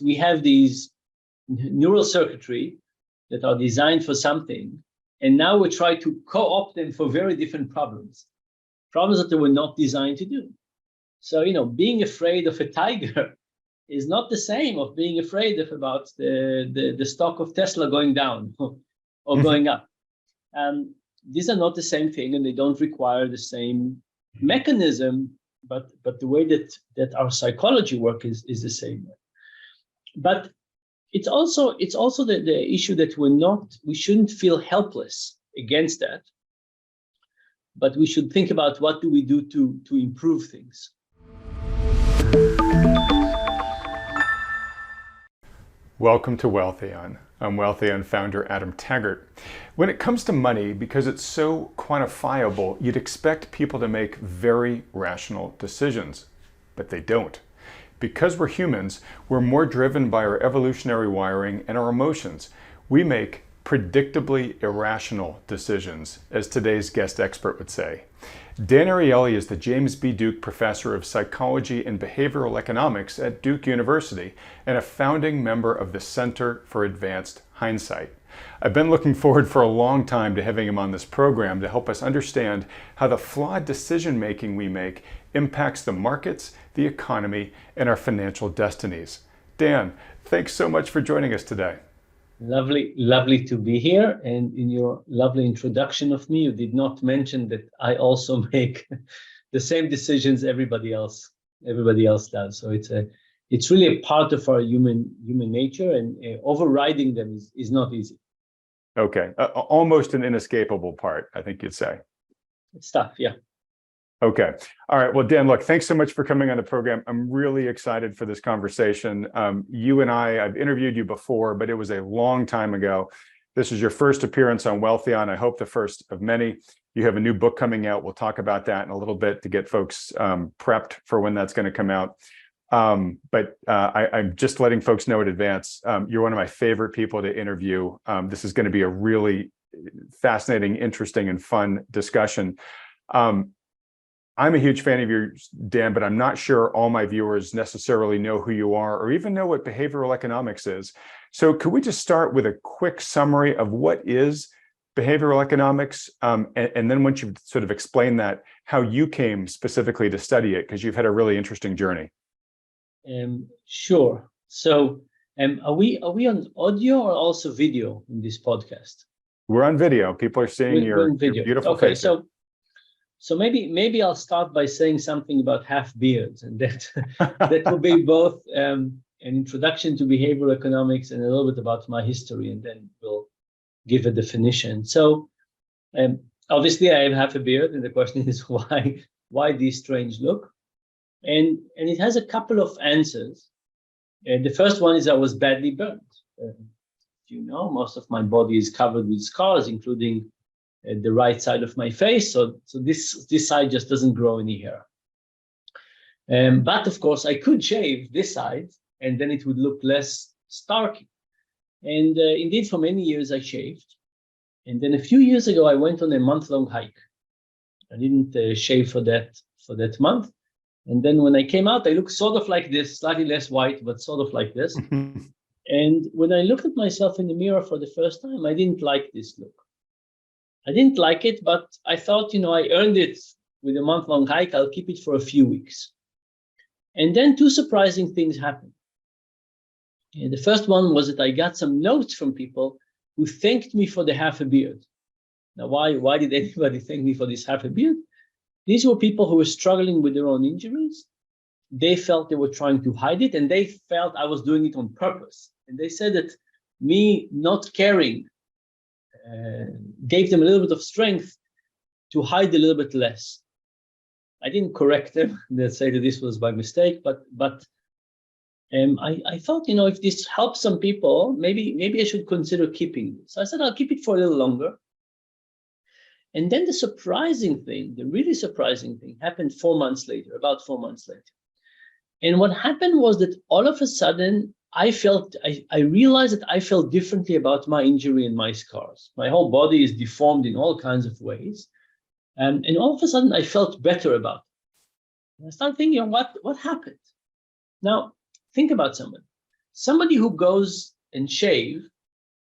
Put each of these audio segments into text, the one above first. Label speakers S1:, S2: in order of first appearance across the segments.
S1: We have these neural circuitry that are designed for something, and now we try to co-opt them for very different problems that they were not designed to do. So, being afraid of a tiger is not the same of being afraid about the stock of Tesla going down or going up. These are not the same thing, and they don't require the same mechanism, but the way that our psychology works is the same way. But it's also the issue that we shouldn't feel helpless against that, but we should think about what do we do to improve things.
S2: Welcome to Wealthion. I'm Wealthion founder Adam Taggart. When it comes to money, because it's so quantifiable, you'd expect people to make very rational decisions, but they don't. Because we're humans, we're more driven by our evolutionary wiring and our emotions. We make predictably irrational decisions, as today's guest expert would say. Dan Ariely is the James B. Duke Professor of Psychology and Behavioral Economics at Duke University and a founding member of the Center for Advanced Hindsight. I've been looking forward for a long time to having him on this program to help us understand how the flawed decision-making we make impacts the markets, the economy, and our financial destinies. Dan, thanks so much for joining us today.
S1: Lovely to be here. And in your lovely introduction of me, you did not mention that I also make the same decisions everybody else does. So it's really a part of our human nature, and overriding them is not easy.
S2: Okay, almost an inescapable part, I think you'd say.
S1: It's tough, yeah.
S2: Okay. All right. Well, Dan, look, thanks so much for coming on the program. I'm really excited for this conversation. You and I've interviewed you before, but it was a long time ago. This is your first appearance on Wealthion. I hope the first of many. You have a new book coming out. We'll talk about that in a little bit to get folks prepped for when that's going to come out. But I'm just letting folks know in advance, you're one of my favorite people to interview. This is going to be a really fascinating, interesting, and fun discussion. I'm a huge fan of yours, Dan, but I'm not sure all my viewers necessarily know who you are or even know what behavioral economics is. So could we just start with a quick summary of what is behavioral economics? And then once you've sort of explained that, how you came specifically to study it, because you've had a really interesting journey.
S1: Sure. So are we on audio or also video in this podcast?
S2: We're on video. People are seeing your beautiful face.
S1: So maybe I'll start by saying something about half beards, and that will be both an introduction to behavioral economics and a little bit about my history, and then we'll give a definition. So obviously I have half a beard, and the question is why this strange look? And it has a couple of answers. The first one is I was badly burned. Most of my body is covered with scars, including the right side of my face, so this side just doesn't grow any hair. But of course, I could shave this side, and then it would look less starky. And indeed, for many years I shaved. And then a few years ago, I went on a month-long hike. I didn't shave for that month. And then when I came out, I looked sort of like this, slightly less white, but sort of like this. And when I looked at myself in the mirror for the first time, I didn't like this look. I didn't like it, but I thought, I earned it with a month-long hike. I'll keep it for a few weeks. And then two surprising things happened. And the first one was that I got some notes from people who thanked me for the half a beard. Now, why did anybody thank me for this half a beard? These were people who were struggling with their own injuries. They felt they were trying to hide it, and they felt I was doing it on purpose. And they said that me not caring gave them a little bit of strength to hide a little bit less. I didn't correct them. They'd say that this was by mistake, but I thought, if this helps some people, maybe I should consider keeping this. So I said I'll keep it for a little longer. And then the really surprising thing happened 4 months later, about 4 months later. And what happened was that all of a sudden, I realized that I felt differently about my injury and my scars. My whole body is deformed in all kinds of ways. And all of a sudden, I felt better about it. And I started thinking, what happened? Now, think about someone. somebody who goes and shave,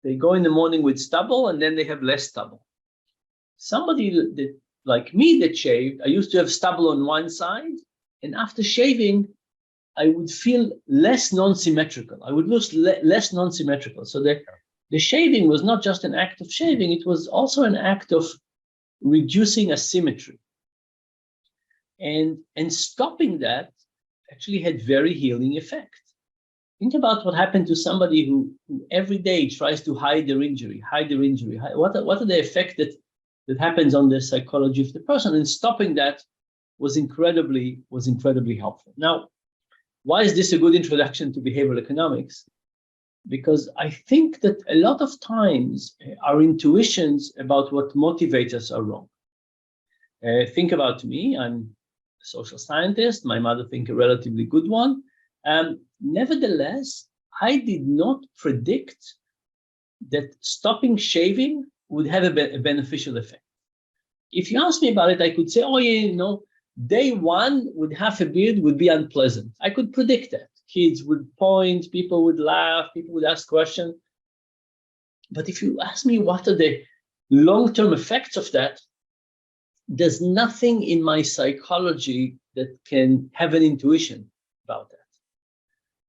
S1: they go in the morning with stubble and then they have less stubble. Somebody that, like me, that shaved, I used to have stubble on one side, and after shaving, I would feel less non-symmetrical. I would look less non-symmetrical. So the shaving was not just an act of shaving, it was also an act of reducing asymmetry. And stopping that actually had very healing effect. Think about what happened to somebody who every day tries to hide their injury. What are the effects that happens on the psychology of the person? And stopping that was incredibly helpful. Now, why is this a good introduction to behavioral economics? Because I think that a lot of times our intuitions about what motivates us are wrong. Think about me, I'm a social scientist, my mother thinks a relatively good one. Nevertheless, I did not predict that stopping shaving would have a beneficial effect. If you ask me about it, I could say, oh yeah, day one with half a beard would be unpleasant. I could predict that. Kids would point, people would laugh, people would ask questions. But if you ask me what are the long-term effects of that, there's nothing in my psychology that can have an intuition about that.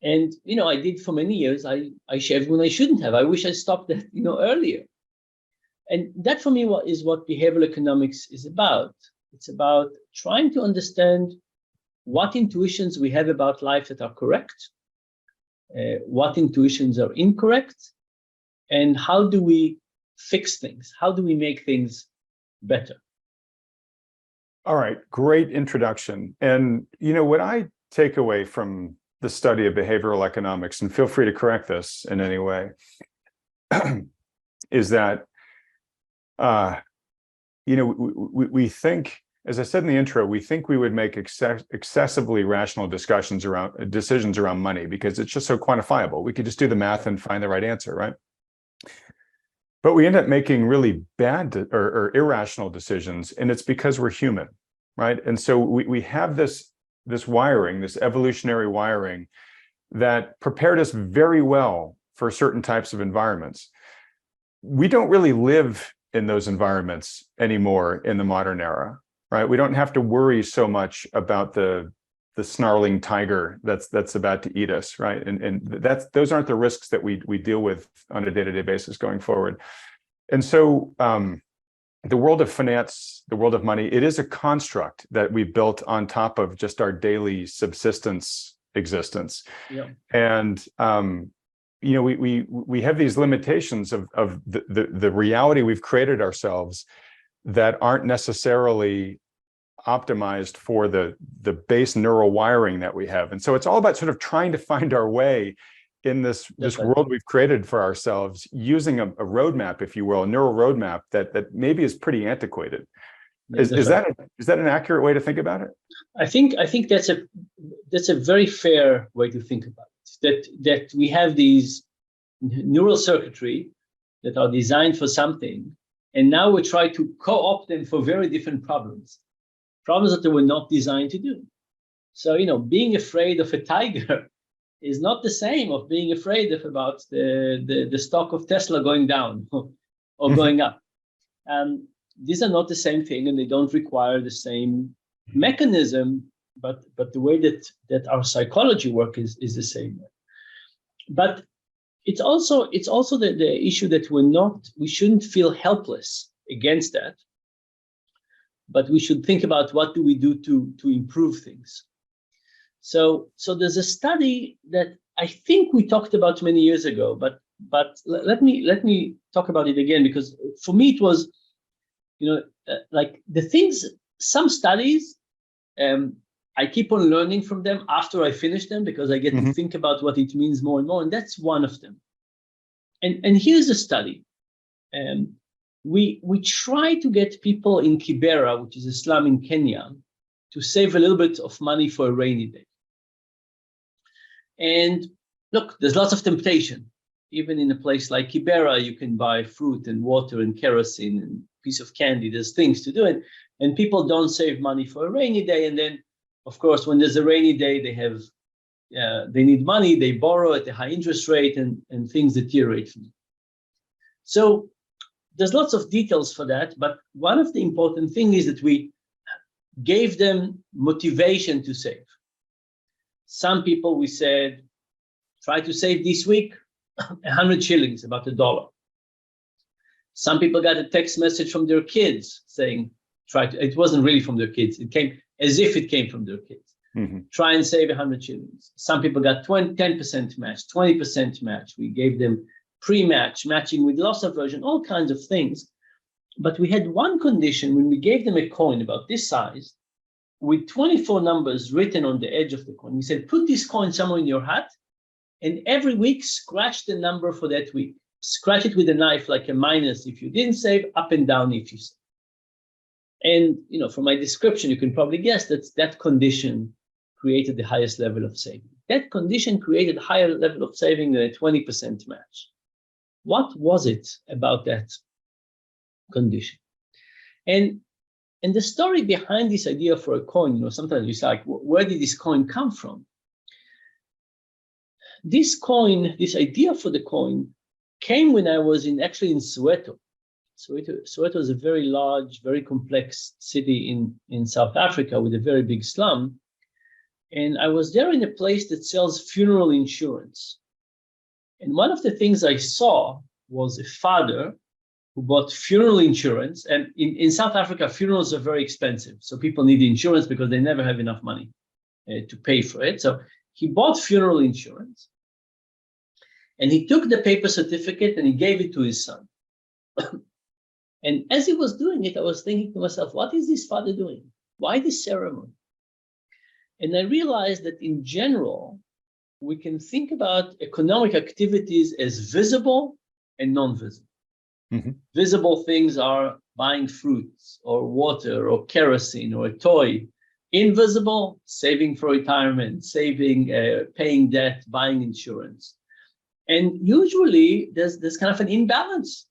S1: And, I did for many years, I shaved when I shouldn't have. I wish I stopped that, earlier. And that for me is what behavioral economics is about. It's about trying to understand what intuitions we have about life that are correct, what intuitions are incorrect, and how do we fix things? How do we make things better?
S2: All right, great introduction. And, what I take away from the study of behavioral economics, and feel free to correct this in any way, is that, we think, as I said in the intro, we think we would make excessively rational decisions around money because it's just so quantifiable. We could just do the math and find the right answer, right? But we end up making really bad or irrational decisions, and it's because we're human, right? And so we have this wiring, this evolutionary wiring that prepared us very well for certain types of environments. We don't really live in those environments anymore in the modern era, right? We don't have to worry so much about the snarling tiger that's about to eat us, right? And those aren't the risks that we deal with on a day-to-day basis going forward. And so the world of finance, the world of money, it is a construct that we built on top of just our daily subsistence existence.
S1: Yeah.
S2: And we have these limitations of the reality we've created ourselves that aren't necessarily optimized for the base neural wiring that we have. And so it's all about sort of trying to find our way in this world we've created for ourselves using a roadmap, if you will, a neural roadmap that maybe is pretty antiquated. Is that an accurate way to think about it?
S1: I think that's a very fair way to think about it. That we have these neural circuitry that are designed for something, and now we try to co-opt them for very different problems that they were not designed to do. So, being afraid of a tiger is not the same of being afraid about the stock of Tesla going down or going up. These are not the same thing, and they don't require the same mechanism, but the way that our psychology works is the same way. But it's also the issue that we shouldn't feel helpless against that, but we should think about what do we do to improve things. So there's a study that I think we talked about many years ago, but let me talk about it again, because for me it was, like the things, some studies, I keep on learning from them after I finish them, because I get to think about what it means more and more, and that's one of them. And here's the study. We try to get people in Kibera, which is a slum in Kenya, to save a little bit of money for a rainy day. And look, there's lots of temptation. Even in a place like Kibera, you can buy fruit and water and kerosene and a piece of candy. There's things to do. And people don't save money for a rainy day. And then, of course, when there's a rainy day, they have they need money, they borrow at a high interest rate, and things deteriorate from it. So there's lots of details for that, but one of the important things is that we gave them motivation to save. Some people, we said, try to save this week 100 shillings, about $1. Some people got a text message from their kids saying, it wasn't really from their kids, it came as if it came from their kids. Try and save 100 shillings. Some people got 10% match, 20% match. We gave them pre-match, matching with loss aversion, all kinds of things. But we had one condition when we gave them a coin about this size, with 24 numbers written on the edge of the coin. We said, put this coin somewhere in your hat, and every week scratch the number for that week. Scratch it with a knife like a minus if you didn't save, up and down if you saved. And from my description, you can probably guess that that condition created the highest level of saving. That condition created a higher level of saving than a 20% match. What was it about that condition? And the story behind this idea for a coin, sometimes you say, like, where did this coin come from? This coin, this idea for the coin, came when I was actually in Soweto. Soweto is a very large, very complex city in South Africa with a very big slum. And I was there in a place that sells funeral insurance. And one of the things I saw was a father who bought funeral insurance. And in South Africa, funerals are very expensive. So people need insurance because they never have enough money to pay for it. So he bought funeral insurance. And he took the paper certificate and he gave it to his son. And as he was doing it, I was thinking to myself, what is this father doing? Why this ceremony? And I realized that in general, we can think about economic activities as visible and non-visible. Visible things are buying fruits or water or kerosene or a toy. Invisible, saving for retirement, saving, paying debt, buying insurance. And usually there's kind of an imbalance,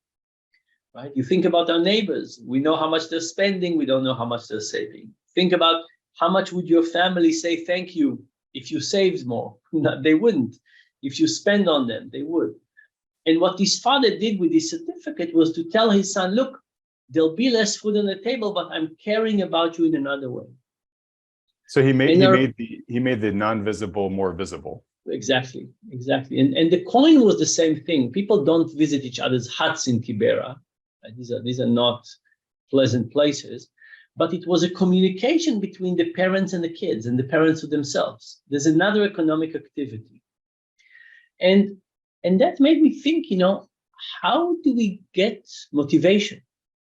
S1: right? You think about our neighbors. We know how much they're spending. We don't know how much they're saving. Think about how much would your family say thank you if you saved more? They wouldn't. If you spend on them, they would. And what this father did with his certificate was to tell his son, look, there'll be less food on the table, but I'm caring about you in another way.
S2: So he made the non-visible more visible.
S1: Exactly. And the coin was the same thing. People don't visit each other's huts in Kibera. These are not pleasant places. But it was a communication between the parents and the kids and the parents to themselves. There's another economic activity. And that made me think, how do we get motivation?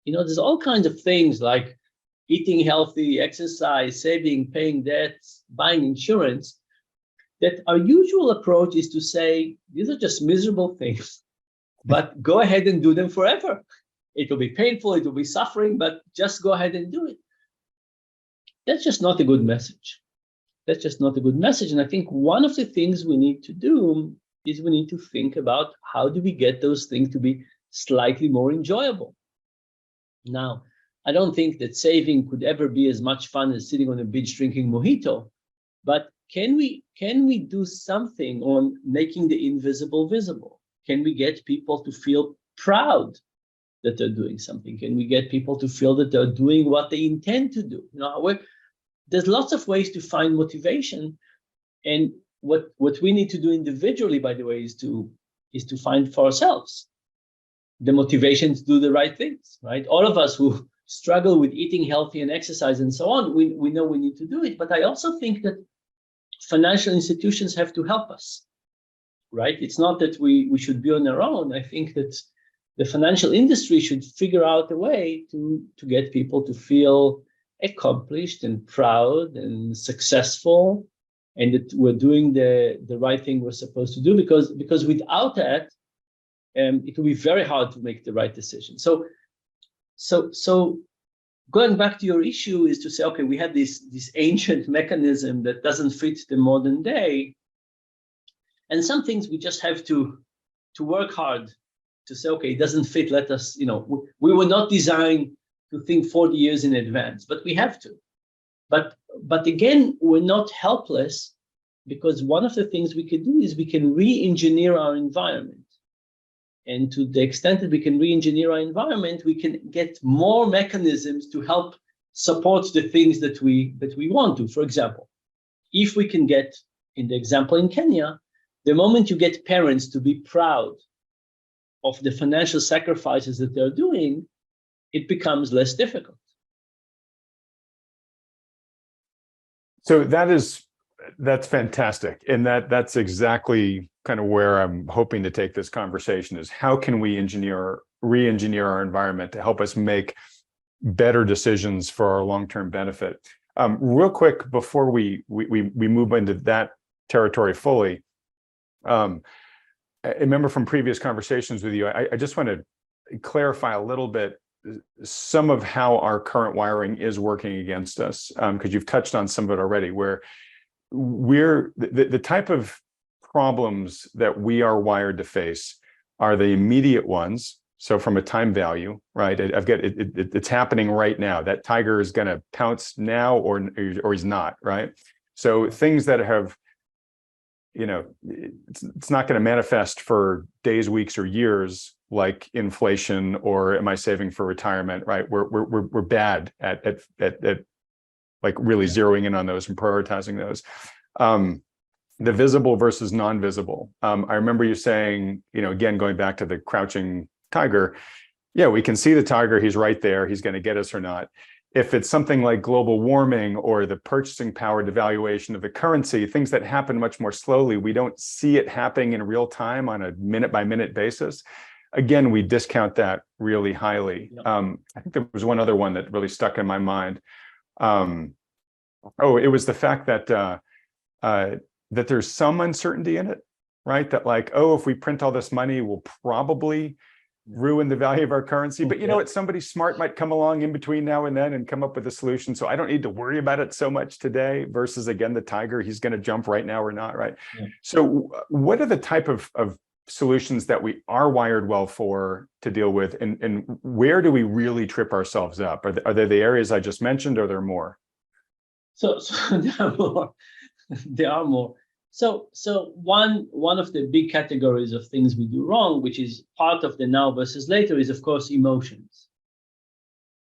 S1: There's all kinds of things like eating healthy, exercise, saving, paying debts, buying insurance, that our usual approach is to say, these are just miserable things, but go ahead and do them forever. It will be painful, it will be suffering, but just go ahead and do it. That's just not a good message. And I think one of the things we need to do is we need to think about how do we get those things to be slightly more enjoyable. Now, I don't think that saving could ever be as much fun as sitting on a beach drinking mojito, but can we do something on making the invisible visible? Can we get people to feel proud that they're doing something? Can we get people to feel that they're doing what they intend to do? There's lots of ways to find motivation. And what we need to do individually, by the way, is to find for ourselves the motivation to do the right things, right? All of us who struggle with eating healthy and exercise and so on, we know we need to do it. But I also think that financial institutions have to help us, right? It's not that we should be on our own. I think that the financial industry should figure out a way to get people to feel accomplished and proud and successful, and that we're doing the right thing we're supposed to do, because without that, it will be very hard to make the right decision. So going back to your issue is to say, okay, we have this ancient mechanism that doesn't fit the modern day, and some things we just have to work hard to say, okay, it doesn't fit. Let us, we were not designed to think 40 years in advance, but we have to. But again, we're not helpless because one of the things we can do is we can re-engineer our environment. And to the extent that we can re-engineer our environment, we can get more mechanisms to help support the things that we want to. For example, if we can get, in the example in Kenya, the moment you get parents to be proud of the financial sacrifices that they're doing, it becomes less difficult.
S2: So that's fantastic. And that's exactly kind of where I'm hoping to take this conversation, is how can we re-engineer our environment to help us make better decisions for our long-term benefit. Real quick, before we move into that territory fully, I remember from previous conversations with you, I just want to clarify a little bit some of how our current wiring is working against us, because you've touched on some of it already, where we're the type of problems that we are wired to face are the immediate ones. So from a time value, right? It's happening right now. That tiger is going to pounce now, or he's not, right? So things that have, it's not going to manifest for days, weeks, or years, like inflation, or am I saving for retirement, right? We're bad at like really zeroing in on those and prioritizing those. The visible versus non-visible. I remember you saying, again, going back to the crouching tiger, yeah, we can see the tiger, he's right there, he's going to get us or not. If it's something like global warming or the purchasing power devaluation of the currency, things that happen much more slowly, we don't see it happening in real time on a minute by minute basis. Again, we discount that really highly. I think there was one other one that really stuck in my mind. It was the fact that that there's some uncertainty in it, right? That like, if we print all this money, we'll probably ruin the value of our currency. But you know what? Somebody smart might come along in between now and then and come up with a solution. So I don't need to worry about it so much today, versus again, the tiger, he's going to jump right now or not, right? Yeah. So what are the type of solutions that we are wired well for to deal with? And where do we really trip ourselves up? Are there the areas I just mentioned, or are there more?
S1: So there are more. There are more. So one of the big categories of things we do wrong, which is part of the now versus later, is of course emotions,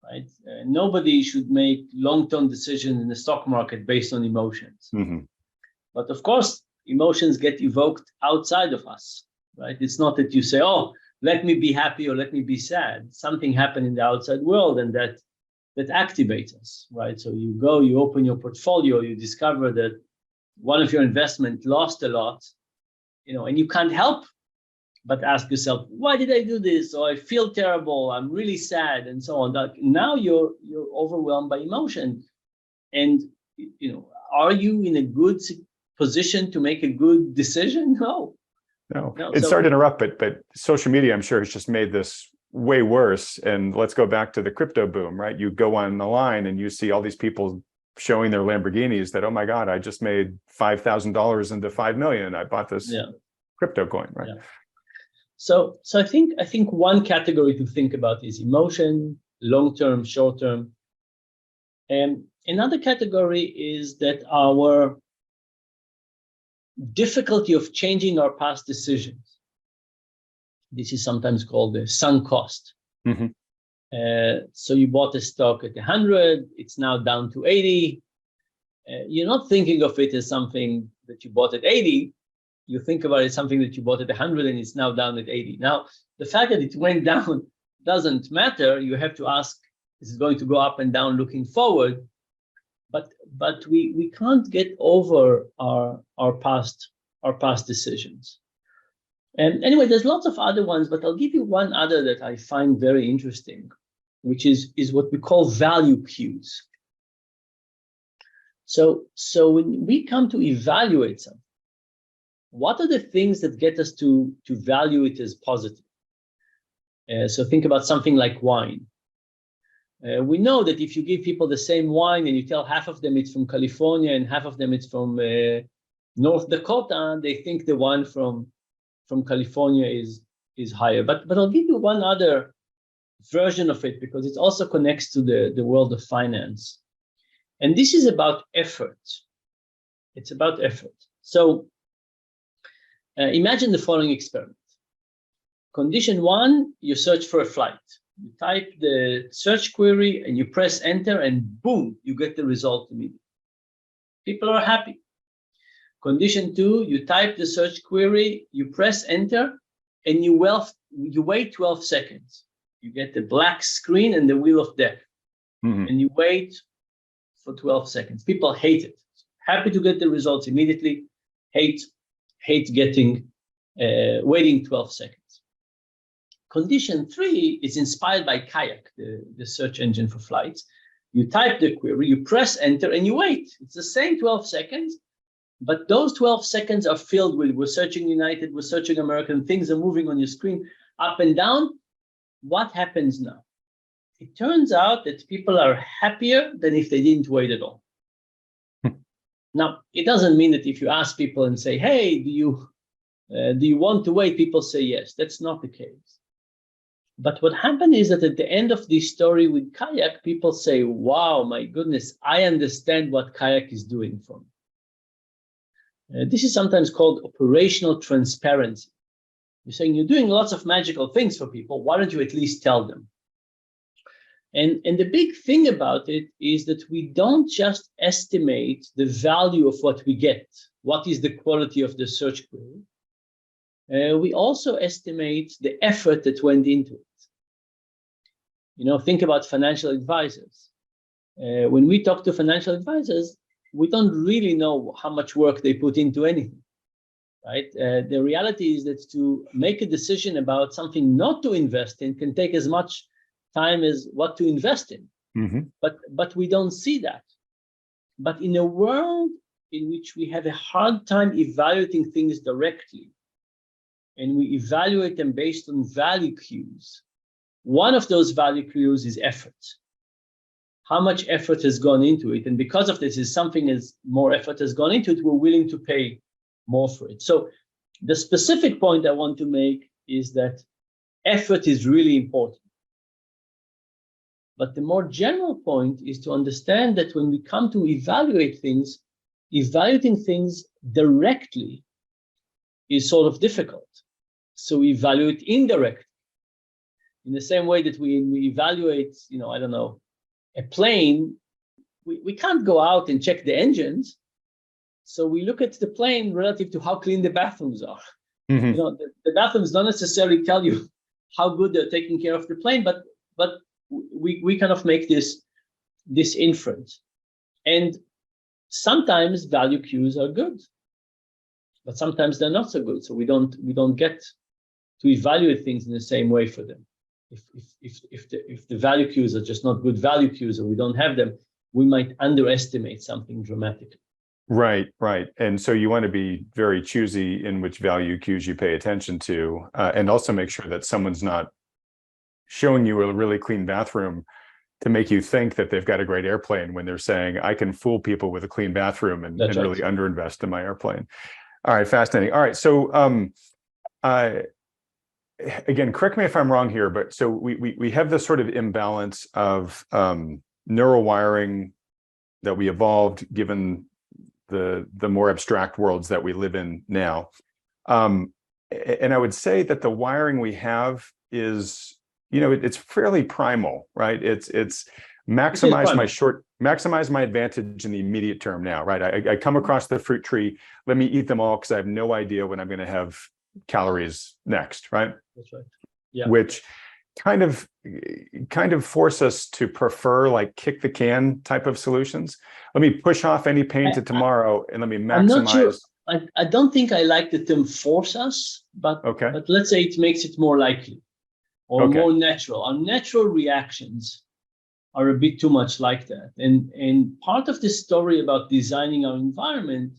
S1: right? Nobody should make long-term decisions in the stock market based on emotions. Mm-hmm. But of course, emotions get evoked outside of us, right? It's not that you say, let me be happy or let me be sad. Something happened in the outside world, and that activates us, right? So you open your portfolio, you discover that one of your investments lost a lot, and you can't help but ask yourself, why did I do this? Or I feel terrible, I'm really sad, and so on. Now you're overwhelmed by emotion. And, are you in a good position to make a good decision? No.
S2: Sorry to interrupt, but social media, I'm sure, has just made this way worse. And let's go back to the crypto boom, right? You go on the line and you see all these people showing their Lamborghinis that, oh my God, I just made $5,000 into 5 million. I bought this crypto coin, right? Yeah.
S1: So I think one category to think about is emotion, long-term, short-term. And another category is that our difficulty of changing our past decisions. This is sometimes called the sunk cost. Mm-hmm. So you bought a stock at 100, it's now down to 80. You're not thinking of it as something that you bought at 80. You think about it as something that you bought at 100 and it's now down at 80. Now, the fact that it went down doesn't matter. You have to ask, is it going to go up and down looking forward? But we can't get over our past decisions. And anyway, there's lots of other ones, but I'll give you one other that I find very interesting, which is what we call value cues. So when we come to evaluate something, what are the things that get us to value it as positive? So think about something like wine. We know that if you give people the same wine and you tell half of them it's from California and half of them it's from North Dakota, they think the one from California is higher. But I'll give you one other version of it, because it also connects to the world of finance. And this is about effort. It's about effort. So imagine the following experiment. Condition one, you search for a flight. You type the search query and you press enter, and boom, you get the result immediately. People are happy. Condition two, you type the search query, you press enter, and you wait 12 seconds. You get the black screen and the wheel of death. And you wait for 12 seconds. People hate it. Happy to get the results immediately, hate getting waiting 12 seconds. Condition three is inspired by Kayak, the search engine for flights. You type the query, you press enter, and you wait. It's the same 12 seconds, but those 12 seconds are filled with, we're searching United, we're searching American, things are moving on your screen up and down. What happens now? It turns out that people are happier than if they didn't wait at all. Now, it doesn't mean that if you ask people and say, hey, do you want to wait? People say yes. That's not the case. But what happened is that at the end of this story with Kayak, people say, wow, my goodness, I understand what Kayak is doing for me. This is sometimes called operational transparency. You're saying you're doing lots of magical things for people. Why don't you at least tell them? And the big thing about it is that we don't just estimate the value of what we get. What is the quality of the search query? We also estimate the effort that went into it. You know, think about financial advisors. When we talk to financial advisors, we don't really know how much work they put into anything, right? The reality is that to make a decision about something not to invest in can take as much time as what to invest in. But we don't see that. But in a world in which we have a hard time evaluating things directly, and we evaluate them based on value cues, one of those value cues is effort. How much effort has gone into it? And because of this, is something as more effort has gone into it, we're willing to pay more for it. So the specific point I want to make is that effort is really important. But the more general point is to understand that when we come to evaluate things, evaluating things directly is sort of difficult. So we evaluate indirectly. In the same way that we evaluate, you know, I don't know, a plane, we can't go out and check the engines. So we look at the plane relative to how clean the bathrooms are. You know, the bathrooms don't necessarily tell you how good they're taking care of the plane, but we kind of make this inference. And sometimes value cues are good, but sometimes they're not so good. So we don't get to evaluate things in the same way for them. If the value cues are just not good value cues, or we don't have them, we might underestimate something dramatically.
S2: Right. And so you want to be very choosy in which value cues you pay attention to, and also make sure that someone's not showing you a really clean bathroom to make you think that they've got a great airplane when they're saying, I can fool people with a clean bathroom and really underinvest in my airplane. All right, fascinating. All right, so again, correct me if I'm wrong here, but so we have this sort of imbalance of neural wiring that we evolved given the more abstract worlds that we live in now. And I would say that the wiring we have is, you know, it's fairly primal, right? It's maximize my advantage in the immediate term now, right? I come across the fruit tree, let me eat them all because I have no idea when I'm going to have calories next, right?
S1: That's right. Yeah.
S2: Which kind of force us to prefer like kick the can type of solutions. Let me push off any pain to tomorrow and let me maximize. I'm not sure.
S1: I don't think I like the term force us, but let's say it makes it more likely or more natural. Our natural reactions are a bit too much like that. And part of the story about designing our environment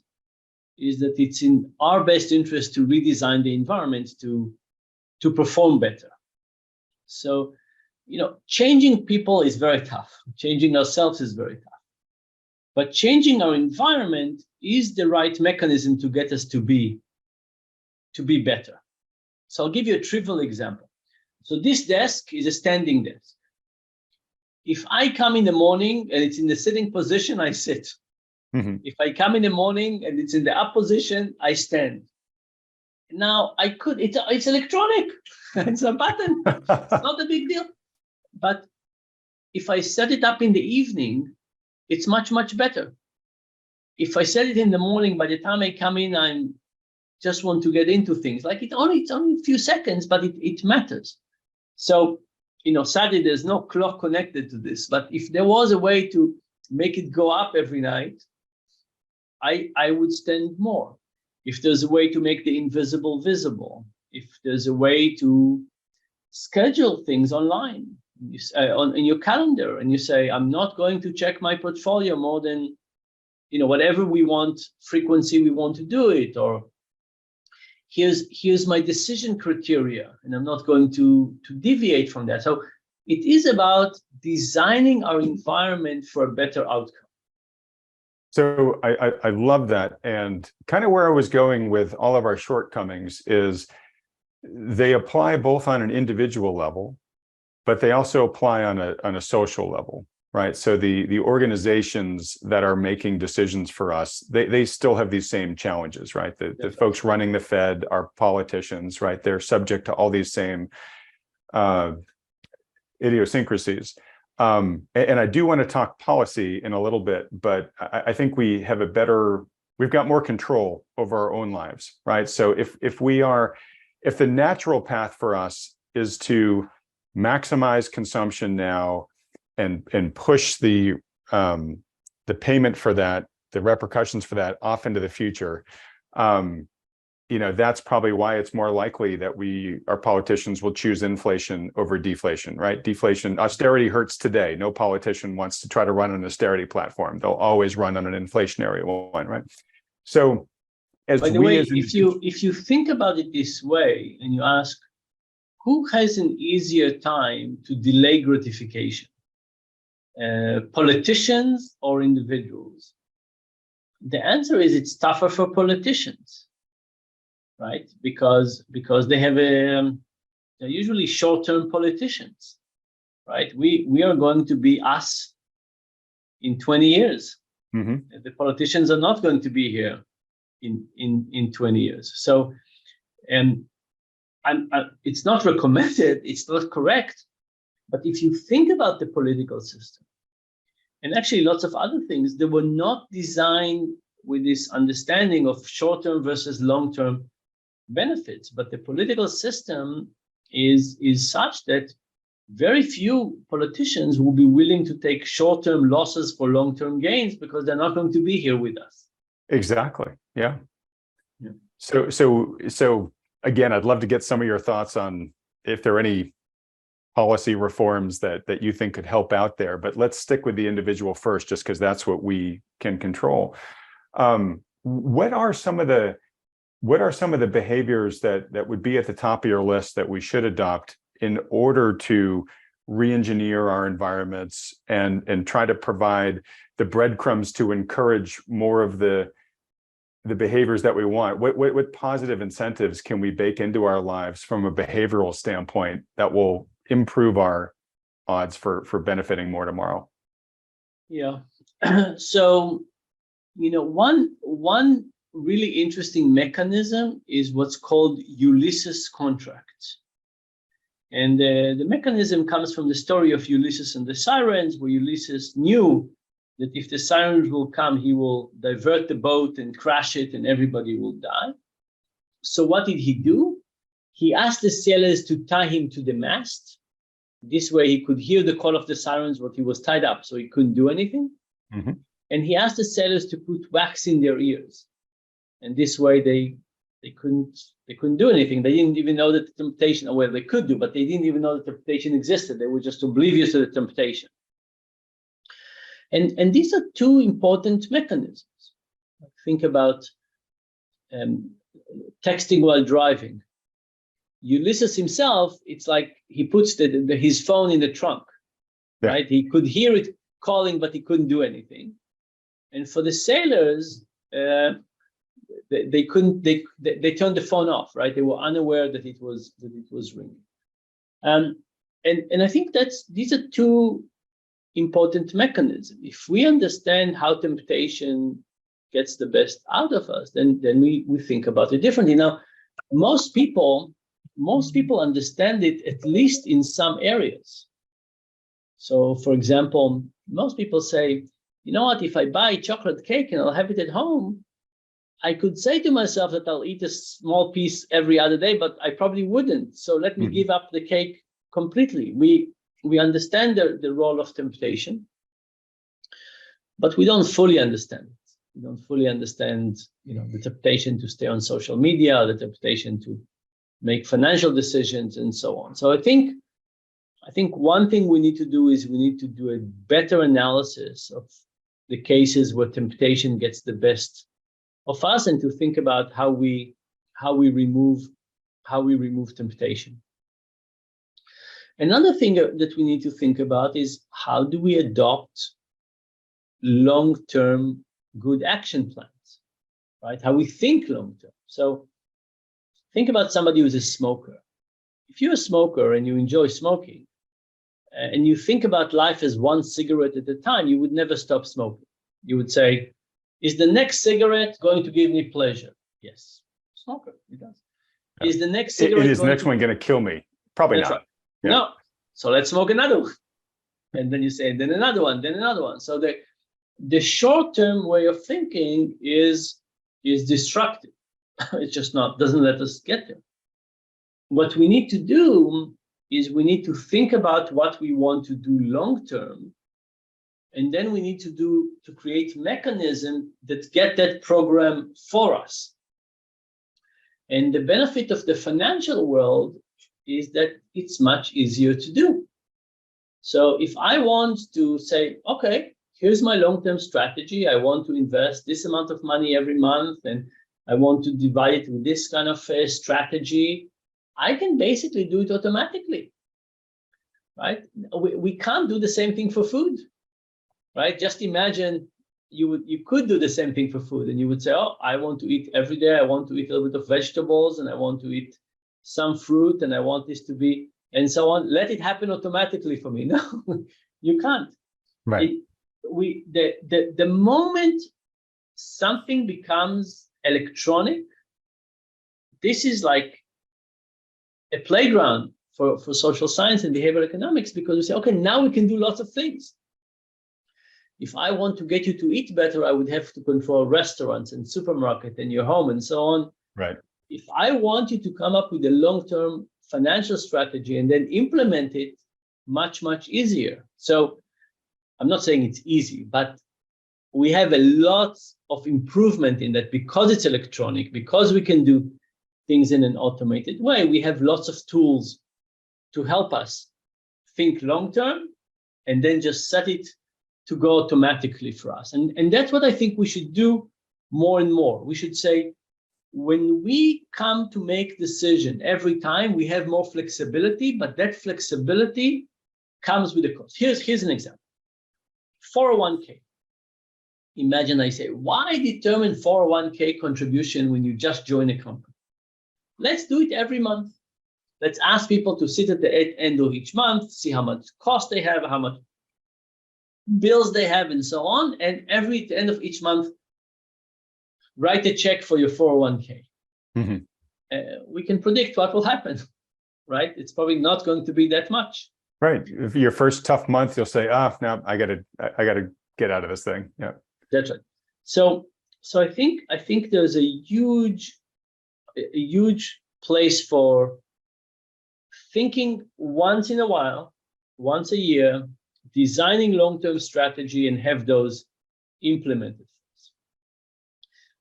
S1: is that it's in our best interest to redesign the environment to perform better. So, you know, changing people is very tough. Changing ourselves is very tough. But changing our environment is the right mechanism to get us to be better. So I'll give you a trivial example. So this desk is a standing desk. If I come in the morning and it's in the sitting position, I sit.
S2: Mhm.
S1: If I come in the morning and it's in the up position, I stand. Now it's electronic. It's a button. It's not a big deal. But if I set it up in the evening, it's much, much better. If I set it in the morning, by the time I come in, I just want to get into things. Like it's only a few seconds, but it matters. So, sadly, there's no clock connected to this. But if there was a way to make it go up every night, I would stand more. If there's a way to make the invisible visible, if there's a way to schedule things online, in your calendar, and you say, I'm not going to check my portfolio more than, whatever we want, frequency we want to do it, or here's my decision criteria, and I'm not going to deviate from that. So it is about designing our environment for a better outcome.
S2: So I love that. And kind of where I was going with all of our shortcomings is they apply both on an individual level, but they also apply on a social level, right? So the organizations that are making decisions for us, they still have these same challenges, right? The folks running the Fed are politicians, right? They're subject to all these same idiosyncrasies. And I do want to talk policy in a little bit, but I think we've got more control over our own lives, right? So if the natural path for us is to maximize consumption now and push the payment for that, the repercussions for that off into the future, that's probably why it's more likely that our politicians will choose inflation over deflation, right? Deflation, austerity hurts today. No politician wants to try to run an austerity platform. They'll always run on an inflationary one, right? So
S1: by the way, if you think about it this way and you ask, who has an easier time to delay gratification? Politicians or individuals? The answer is it's tougher for politicians, right? Because they have they're usually short-term politicians, right? We are going to be us in 20 years. Mm-hmm. The politicians are not going to be here in 20 years. So, it's not recommended, it's not correct. But if you think about the political system, and actually lots of other things, they were not designed with this understanding of short-term versus long-term benefits. But the political system is such that very few politicians will be willing to take short-term losses for long-term gains because they're not going to be here with us.
S2: Exactly. Yeah. So again, I'd love to get some of your thoughts on if there are any policy reforms that you think could help out there, but let's stick with the individual first, just because that's what we can control. What are some of the behaviors that would be at the top of your list that we should adopt in order to re-engineer our environments and try to provide the breadcrumbs to encourage more of the behaviors that we want? What positive incentives can we bake into our lives from a behavioral standpoint that will improve our odds for benefiting more tomorrow?
S1: Yeah. So, one really interesting mechanism is what's called Ulysses contracts. And the mechanism comes from the story of Ulysses and the sirens, where Ulysses knew that if the sirens will come, he will divert the boat and crash it and everybody will die. So what did he do? He asked the sailors to tie him to the mast. This way he could hear the call of the sirens, but he was tied up, so he couldn't do anything. Mm-hmm. And he asked the sailors to put wax in their ears. And this way they couldn't do anything. They didn't even know that the temptation, well, they could do, but they didn't even know that temptation existed. They were just oblivious to the temptation. And these are two important mechanisms. Think about texting while driving. Ulysses himself, it's like he puts his phone in the trunk, yeah. Right? He could hear it calling, but he couldn't do anything. And for the sailors, they couldn't. They turned the phone off, right? They were unaware that it was ringing. And I think these are two important mechanism. If we understand how temptation gets the best out of us, then we think about it differently. Now, most people understand it at least in some areas. So, for example, most people say, you know what, if I buy chocolate cake and I'll have it at home, I could say to myself that I'll eat a small piece every other day, but I probably wouldn't. So let me give up the cake completely. We understand the role of temptation, but we don't fully understand it. We don't fully understand, the temptation to stay on social media, the temptation to make financial decisions, and so on. So I think one thing we need to do is we need to do a better analysis of the cases where temptation gets the best of us, and to think about how we remove temptation. Another thing that we need to think about is how do we adopt long-term good action plans, right? How we think long-term. So think about somebody who's a smoker. If you're a smoker and you enjoy smoking, and you think about life as one cigarette at a time, you would never stop smoking. You would say, is the next cigarette going to give me pleasure? Yes. Smoker, it does. Is the next cigarette
S2: is the next one going to kill me? Probably not.
S1: Right.
S2: Yeah.
S1: No. So let's smoke another one. And then you say, then another one, then another one. So the short-term way of thinking is destructive. It just doesn't let us get there. What we need to do is we need to think about what we want to do long-term, and then we need to create mechanisms that get that program for us. And the benefit of the financial world is that it's much easier to do. So if I want to say, okay, here's my long-term strategy, I want to invest this amount of money every month, and I want to divide it with this kind of strategy, I can basically do it automatically, right? We can't do the same thing for food, right? Just imagine you could do the same thing for food, and you would say, oh, I want to eat every day, I want to eat a little bit of vegetables, and I want to eat some fruit, and I want this to be, and so on. Let it happen automatically for me. No, you can't.
S2: Right.
S1: The moment something becomes electronic, this is like a playground for social science and behavioral economics, because we say, okay, now we can do lots of things. If I want to get you to eat better, I would have to control restaurants and supermarket and your home and so on.
S2: Right.
S1: If I want you to come up with a long-term financial strategy and then implement it, much, much easier. So I'm not saying it's easy, but we have a lot of improvement in that because it's electronic, because we can do things in an automated way. We have lots of tools to help us think long-term and then just set it to go automatically for us. And that's what I think we should do more and more. We should say, when we come to make decision every time, we have more flexibility, but that flexibility comes with a cost. Here's an example. 401k. Imagine I say, why determine 401k contribution when you just join a company? Let's do it every month. Let's ask people to sit at the end of each month, see how much cost they have, how much bills they have, and so on. And at the end of each month, write a check for your 401k. We can predict what will happen, right? It's probably not going to be that much.
S2: Right. If your first tough month, you'll say, no, I gotta get out of this thing. Yeah.
S1: That's right. So I think there's a huge place for thinking once in a while, once a year, designing long-term strategy and have those implemented.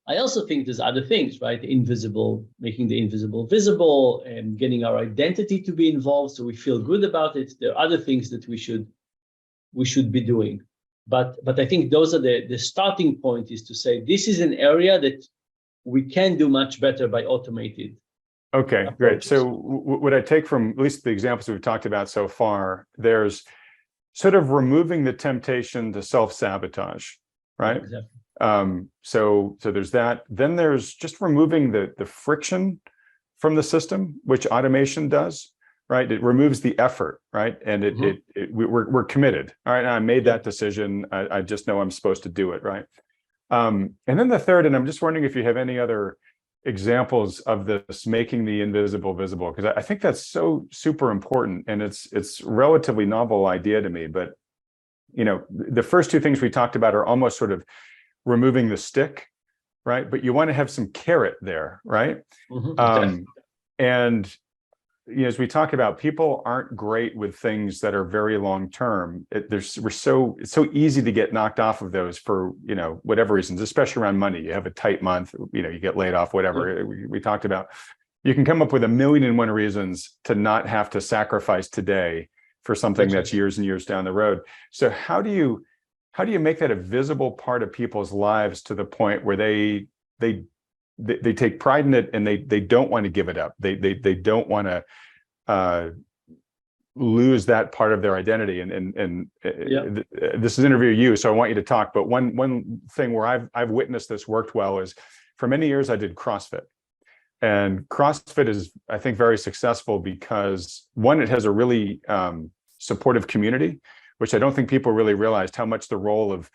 S1: I also think there's other things, right? Making the invisible visible, and getting our identity to be involved so we feel good about it. There are other things that we should be doing. But I think those are the starting point, is to say this is an area that we can do much better by automated.
S2: Okay, great. So what I take from at least the examples we've talked about so far, there's sort of removing the temptation to self-sabotage, right?
S1: Exactly.
S2: So there's that. Then there's just removing the friction from the system, which automation does. right? It removes the effort, right? And we're committed. All right, I made that decision. I just know I'm supposed to do it, right? And then the third, and I'm just wondering if you have any other examples of this, making the invisible visible, because I think that's so super important, and it's relatively novel idea to me. But the first two things we talked about are almost sort of removing the stick, right? But you want to have some carrot there, right? And as we talk about, people aren't great with things that are very long term. It's so easy to get knocked off of those for whatever reasons, especially around money. You have a tight month, you get laid off, whatever we talked about. You can come up with 1,000,001 reasons to not have to sacrifice today for something that's years and years down the road. So how do you make that a visible part of people's lives to the point where they take pride in it, and they don't want to give it up. They don't want to lose that part of their identity. And this is interview you, so I want you to talk. But one thing where I've witnessed this worked well is, for many years I did CrossFit, and CrossFit is, I think, very successful because, one, it has a really supportive community, which I don't think people really realized how much the role of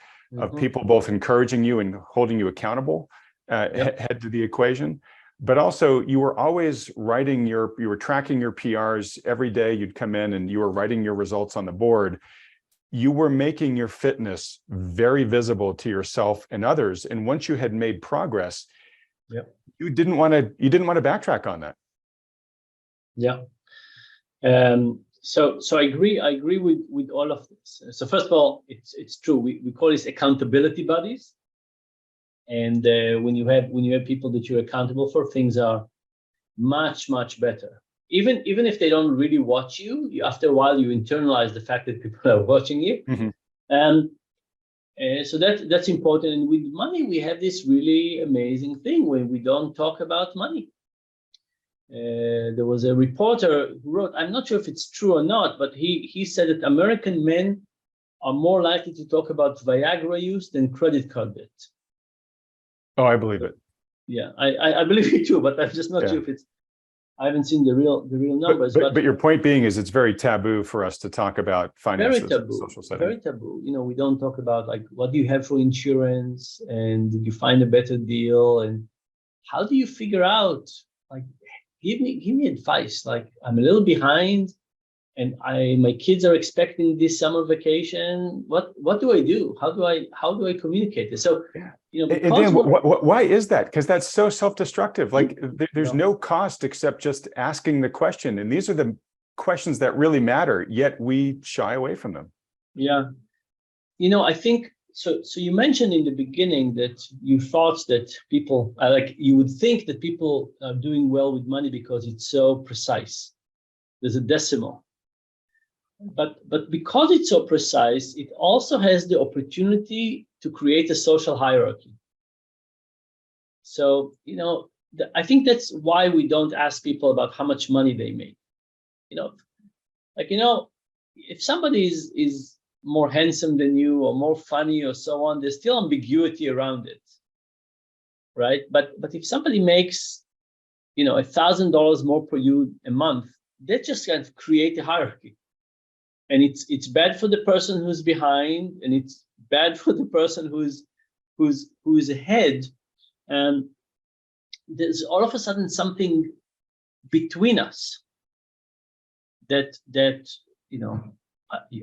S2: people both encouraging you and holding you accountable head to the equation. But also, you were always writing you were tracking your PRs every day. You'd come in and you were writing your results on the board. You were making your fitness very visible to yourself and others. And once you had made progress, you didn't want to backtrack on that.
S1: So I agree with all of this. So first of all, it's true. We call this accountability buddies. And when you have people that you're accountable for, things are much better. Even if they don't really watch you, after a while you internalize the fact that people are watching you. So that's important. And with money, we have this really amazing thing when we don't talk about money. There was a reporter who wrote, I'm not sure if it's true or not, but he said that American men are more likely to talk about Viagra use than credit card debt.
S2: Oh, I believe it.
S1: Yeah, I believe it too, but I'm just not sure if it's. I haven't seen the real numbers.
S2: But your point being is, it's very taboo for us to talk about finances.
S1: Very taboo.
S2: In social setting.
S1: Very taboo. We don't talk about, like, what do you have for insurance, and did you find a better deal, and how do you figure out, like, give me advice. Like, I'm a little behind, and my kids are expecting this summer vacation. What do I do? How do I communicate this? So
S2: and Dan, why is that? Because that's so self-destructive. Like, there's no cost except just asking the question, and these are the questions that really matter. Yet we shy away from them.
S1: Yeah, I think so. So you mentioned in the beginning that you thought that people you would think that people are doing well with money because it's so precise. There's a decimal. But because it's so precise, it also has the opportunity to create a social hierarchy. So, I think that's why we don't ask people about how much money they make. If somebody is more handsome than you, or more funny, or so on, there's still ambiguity around it, right? But if somebody makes, $1,000 more per you a month, that just can create a hierarchy. And it's bad for the person who's behind, and it's bad for the person who's ahead. And there's all of a sudden something between us that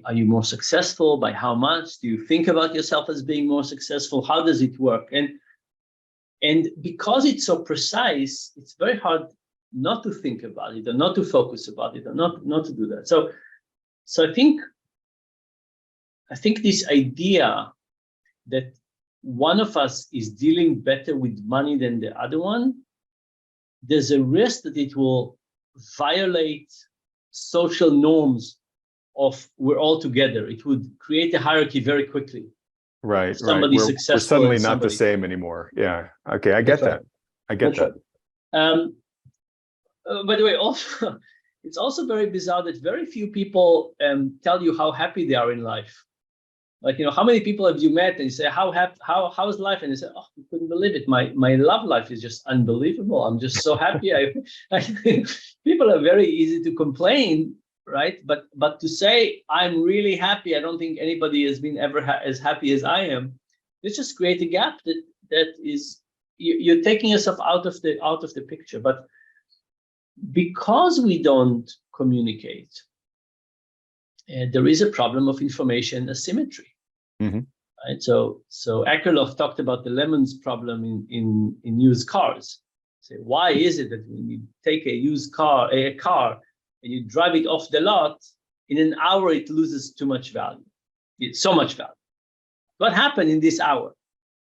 S1: are you more successful? By how much? Do you think about yourself as being more successful? How does it work? And because it's so precise, it's very hard not to think about it, or not to focus about it, or not to do that. So I think this idea that one of us is dealing better with money than the other one, there's a risk that it will violate social norms of we're all together. It would create a hierarchy very quickly.
S2: Right.
S1: Somebody's successful.
S2: We're suddenly not the same anymore. Yeah. Okay. I get that. I get that.
S1: By the way, also, it's also very bizarre that very few people tell you how happy they are in life. Like, how many people have you met? And you say, how's life? And they say, oh, you couldn't believe it. My love life is just unbelievable. I'm just so happy. People are very easy to complain, right? But to say I'm really happy, I don't think anybody has been ever as happy as I am. Let's just create a gap that is, you're taking yourself out of the picture. But because we don't communicate, there is a problem of information asymmetry.
S2: Mm-hmm.
S1: Right? So Akerlof talked about the lemons problem in used cars. Say, why is it that when you take a car, and you drive it off the lot, in an hour it loses too much value? It's so much value. What happened in this hour?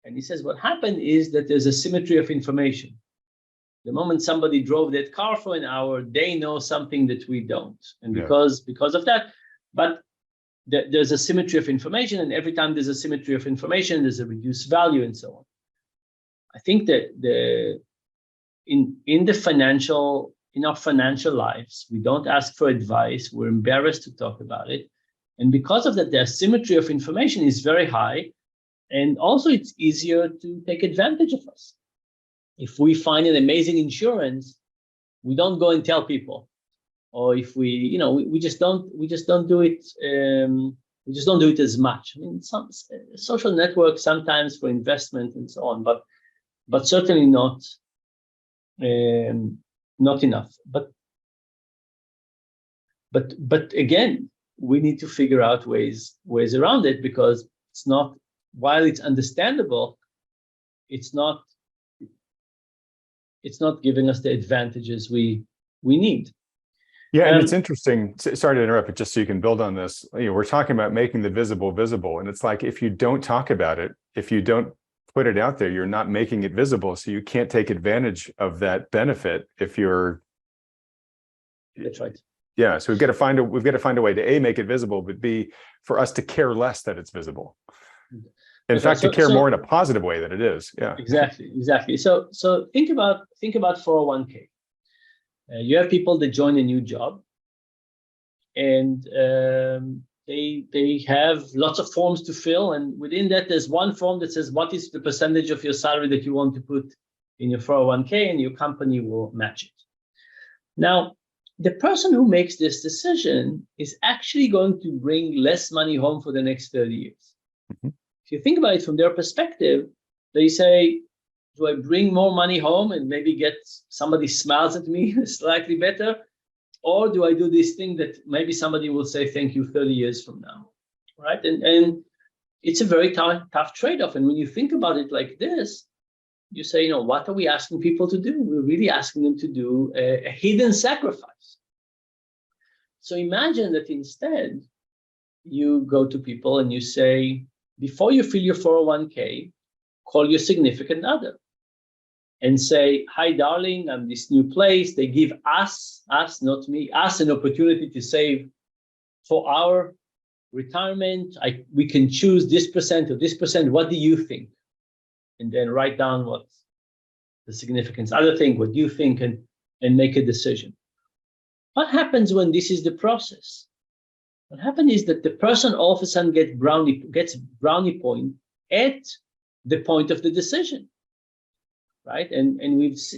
S1: And he says, what happened is that there's a symmetry of information. The moment somebody drove that car for an hour, they know something that we don't. And because of that, but there's a symmetry of information, and every time there's a symmetry of information, there's a reduced value and so on. I think that in our financial lives, we don't ask for advice. We're embarrassed to talk about it. And because of that, the asymmetry of information is very high. And also it's easier to take advantage of us. If we find an amazing insurance, we don't go and tell people. Or if we just don't do it. We just don't do it as much. I mean, some social networks sometimes for investment and so on, but certainly not enough. But again, we need to figure out ways around it, because it's not, while it's understandable, it's not giving us the advantages we need.
S2: Yeah, and it's interesting. Sorry to interrupt, but just so you can build on this, we're talking about making the visible visible, and it's like, if you don't talk about it, if you don't put it out there, you're not making it visible, so you can't take advantage of that benefit. If you're,
S1: that's right.
S2: Yeah, so we've got to find a way to A, make it visible, but B, for us to care less that it's visible. In fact, to care more in a positive way than it is. Yeah.
S1: Exactly. So think about 401k. You have people that join a new job, and they have lots of forms to fill, and within that, there's one form that says what is the percentage of your salary that you want to put in your 401k, and your company will match it. Now, the person who makes this decision is actually going to bring less money home for the next 30 years. Mm-hmm. If you think about it from their perspective, they say, do I bring more money home and maybe get somebody smiles at me slightly better? Or do I do this thing that maybe somebody will say thank you 30 years from now, right? And it's a very tough trade-off. And when you think about it like this, you say, what are we asking people to do? We're really asking them to do a hidden sacrifice. So imagine that instead, you go to people and you say, before you fill your 401k, call your significant other and say, hi, darling, I'm this new place. They give us, not me, us an opportunity to save for our retirement. We can choose this percent or this percent. What do you think? And then write down what the significant other think, what you think, and make a decision. What happens when this is the process? What happens is that the person all of a sudden gets brownie point at the point of the decision, right? And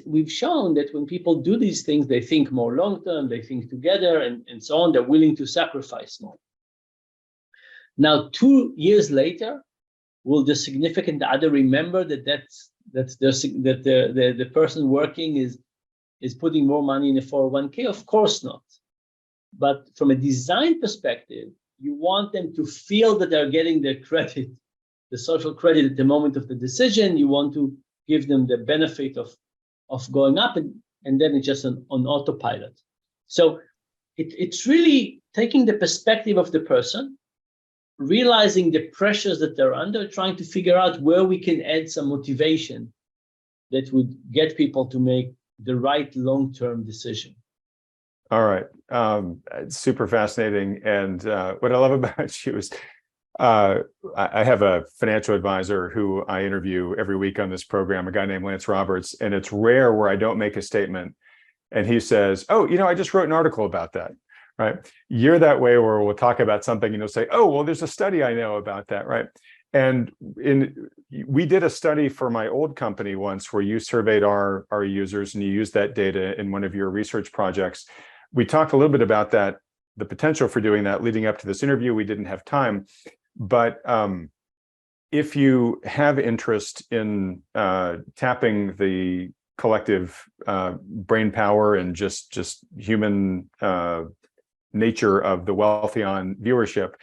S1: we've shown that when people do these things, they think more long term, they think together, and so on. They're willing to sacrifice more. Now, 2 years later, will the significant other remember that the person working is putting more money in a 401k? Of course not. But from a design perspective, you want them to feel that they're getting the credit, the social credit at the moment of the decision. You want to give them the benefit of going up, and then it's just on autopilot. So it's really taking the perspective of the person, realizing the pressures that they're under, trying to figure out where we can add some motivation that would get people to make the right long-term decision.
S2: All right. It's super fascinating. And what I love about you is I have a financial advisor who I interview every week on this program, a guy named Lance Roberts, and it's rare where I don't make a statement and he says, oh, I just wrote an article about that. right? You're that way where we'll talk about something and you'll say, oh, well, there's a study I know about that, right? And we did a study for my old company once where you surveyed our users and you used that data in one of your research projects. We talked a little bit about that, the potential for doing that leading up to this interview. We didn't have time, but if you have interest in tapping the collective brain power and just human nature of the Wealthion viewership,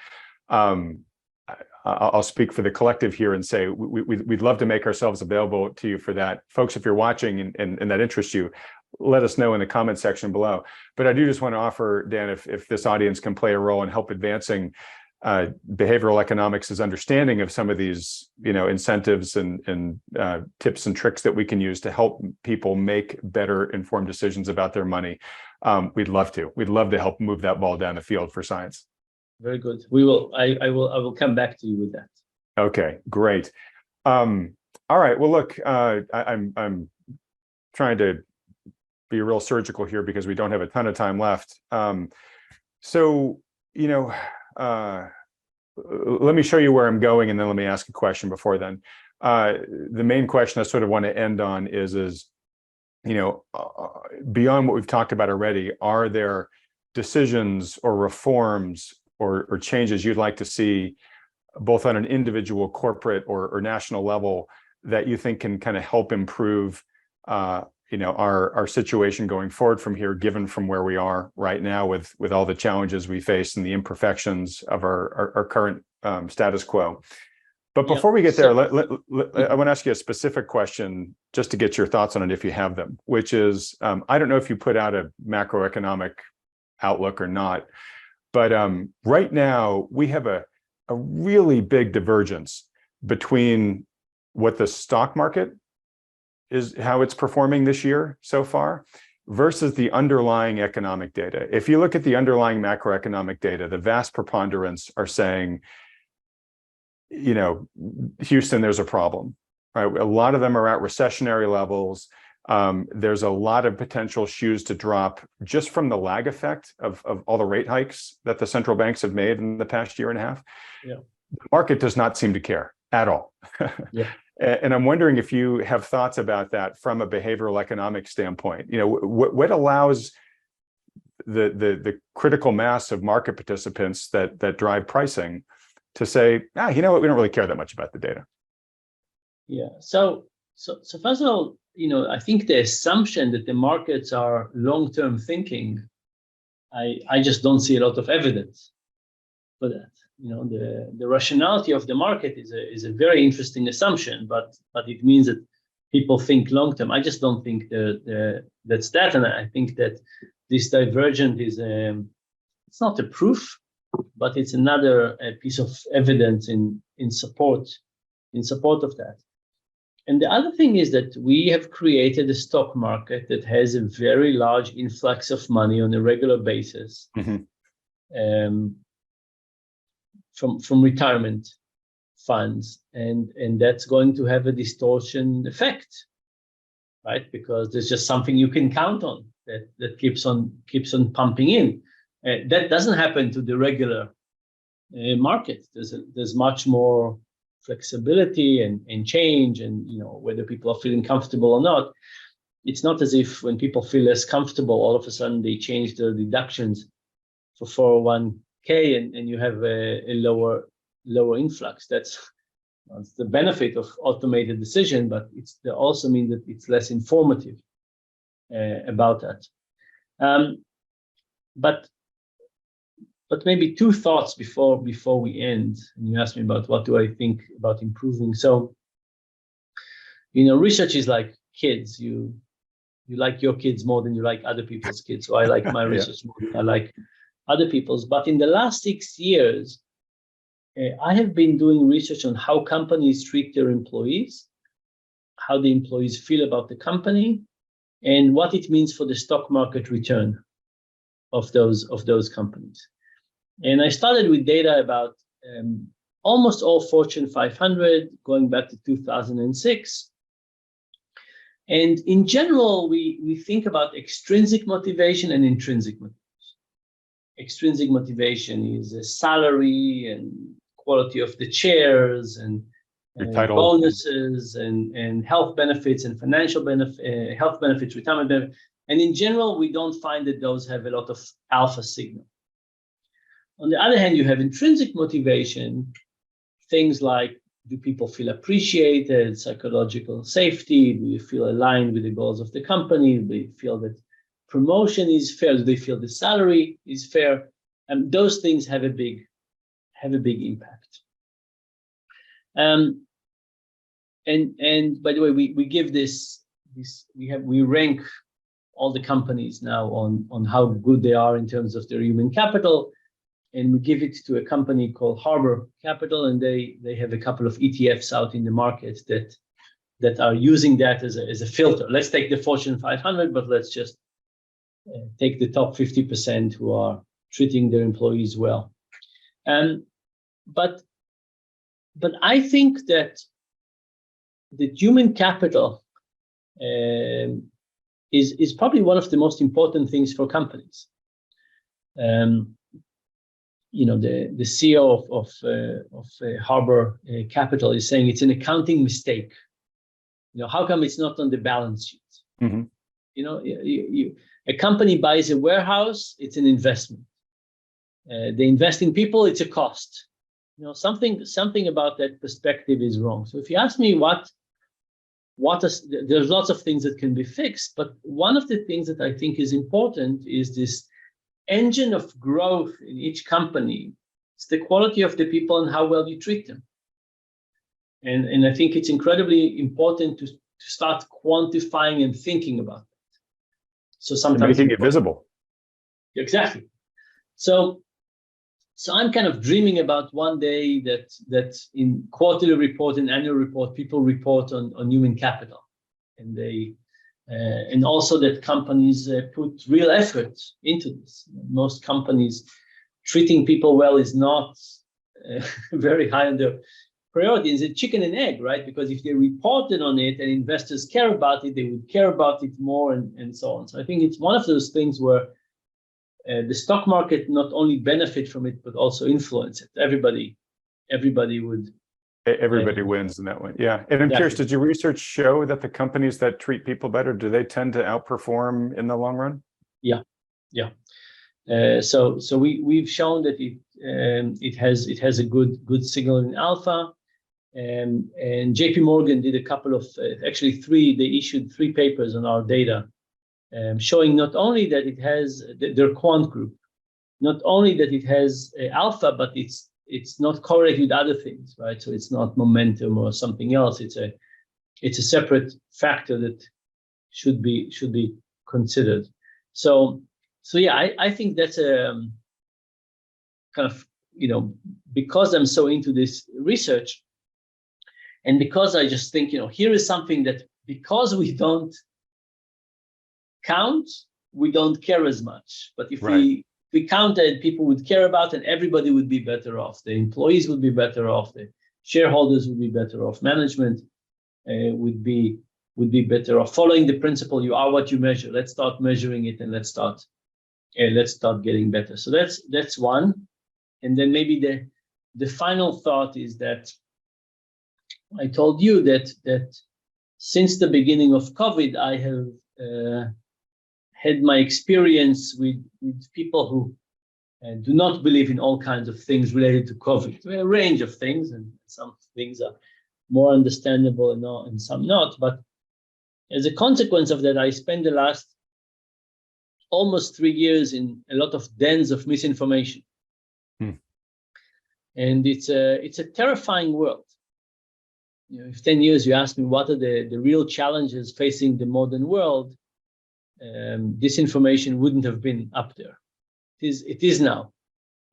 S2: I'll speak for the collective here and say we'd love to make ourselves available to you for that. Folks, if you're watching and that interests you, let us know in the comment section below. But I do just want to offer, Dan, if this audience can play a role in help advancing behavioral economics' understanding of some of these, incentives and tips and tricks that we can use to help people make better informed decisions about their money. We'd love to. We'd love to help move that ball down the field for science.
S1: Very good. We will. I will come back to you with that. Okay,
S2: great. All right. Well, look, I'm trying to be real surgical here because we don't have a ton of time left. Let me show you where I'm going, and then let me ask a question before then. The main question I sort of want to end on is beyond what we've talked about already, are there decisions or reforms or changes you'd like to see both on an individual, corporate, or national level that you think can kind of help improve our situation going forward from here, given from where we are right now with all the challenges we face and the imperfections of our current status quo. But before we get there, I want to ask you a specific question just to get your thoughts on it if you have them, which is, I don't know if you put out a macroeconomic outlook or not, but right now we have a really big divergence between what the stock market is, how it's performing this year so far, versus the underlying economic data. If you look at the underlying macroeconomic data, the vast preponderance are saying, Houston, there's a problem, right? A lot of them are at recessionary levels. There's a lot of potential shoes to drop just from the lag effect of all the rate hikes that the central banks have made in the past year and a half.
S1: Yeah.
S2: The market does not seem to care at all.
S1: Yeah.
S2: And I'm wondering if you have thoughts about that from a behavioral economic standpoint. What allows the critical mass of market participants that drive pricing to say, we don't really care that much about the data?
S1: Yeah. So first of all, I think the assumption that the markets are long-term thinking, I just don't see a lot of evidence for that. The rationality of the market is a very interesting assumption, but it means that people think long-term. I just don't think that's that, and I think that this divergent is it's not a proof, but it's another piece of evidence in support of that. And the other thing is that we have created a stock market that has a very large influx of money on a regular basis. Mm-hmm. From retirement funds, and that's going to have a distortion effect, right? Because there's just something you can count on that keeps on pumping in. That doesn't happen to the regular market. There's much more flexibility and change, and whether people are feeling comfortable or not. It's not as if when people feel less comfortable, all of a sudden they change their deductions for 401k and you have a lower influx. That's the benefit of automated decision, but it also means that it's less informative about that. But maybe two thoughts before we end. And you asked me about what do I think about improving. So, research is like kids. You like your kids more than you like other people's kids. So I like my research more than I like other people's. But in the last 6 years, I have been doing research on how companies treat their employees, how the employees feel about the company, and what it means for the stock market return of those companies. And I started with data about almost all Fortune 500, going back to 2006. And in general, we think about extrinsic motivation and intrinsic motivation. extrinsic motivation is a salary and quality of the chairs and bonuses and health benefits and financial health benefits, retirement benefits. And in general, we don't find that those have a lot of alpha signal. On the other hand, you have intrinsic motivation, things like, do people feel appreciated, psychological safety, do you feel aligned with the goals of the company, do they feel that promotion is fair, do they feel the salary is fair? And those things have a big impact. And by the way, we give we rank all the companies now on how good they are in terms of their human capital, and we give it to a company called Harbor Capital, and they have a couple of ETFs out in the market that are using that as a filter. Let's take the Fortune 500, but let's just take the top 50% who are treating their employees well. But I think that the human capital is probably one of the most important things for companies. The CEO of Harbor Capital is saying it's an accounting mistake. How come it's not on the balance sheet? Mm-hmm. A company buys a warehouse, it's an investment. They invest in people, it's a cost. Something about that perspective is wrong. So if you ask me there's lots of things that can be fixed, but one of the things that I think is important is this engine of growth in each company. It's the quality of the people and how well you treat them. And I think it's incredibly important to start quantifying and thinking about that. So sometimes
S2: making it visible.
S1: Exactly. So I'm kind of dreaming about one day that in quarterly report and annual report, people report on human capital, and also that companies put real effort into this. Most companies treating people well is not very high on their priority. It's a chicken and egg, right? Because if they reported on it and investors care about it, they would care about it more and so on. So I think it's one of those things where the stock market not only benefit from it, but also influence it. Everybody would.
S2: Everybody wins in that one. Yeah. And I'm curious, did your research show that the companies that treat people better, do they tend to outperform in the long run?
S1: Yeah. So we've shown that it has a good signal in alpha. And JP Morgan did a couple of, actually they issued 3 papers on our data, showing not only that it has, their quant group, not only that it has alpha, but it's not correlated with other things, right? So it's not momentum or something else. It's a separate factor that should be considered. So yeah, I think that's a kind of, because I'm so into this research, and because I just think, here is something that because we don't count, we don't care as much. But if we counted, people would care about, and everybody would be better off. The employees would be better off. The shareholders would be better off. Management would be better off. Following the principle, you are what you measure. Let's start measuring it, and let's start getting better. So that's one. And then maybe the final thought is that I told you that since the beginning of COVID, I have had my experience with people who do not believe in all kinds of things related to COVID, a range of things, and some things are more understandable and some not. But as a consequence of that, I spent the last almost 3 years in a lot of dens of misinformation. And it's a terrifying world. If 10 years you ask me what are the real challenges facing the modern world, this information wouldn't have been up there. It is now.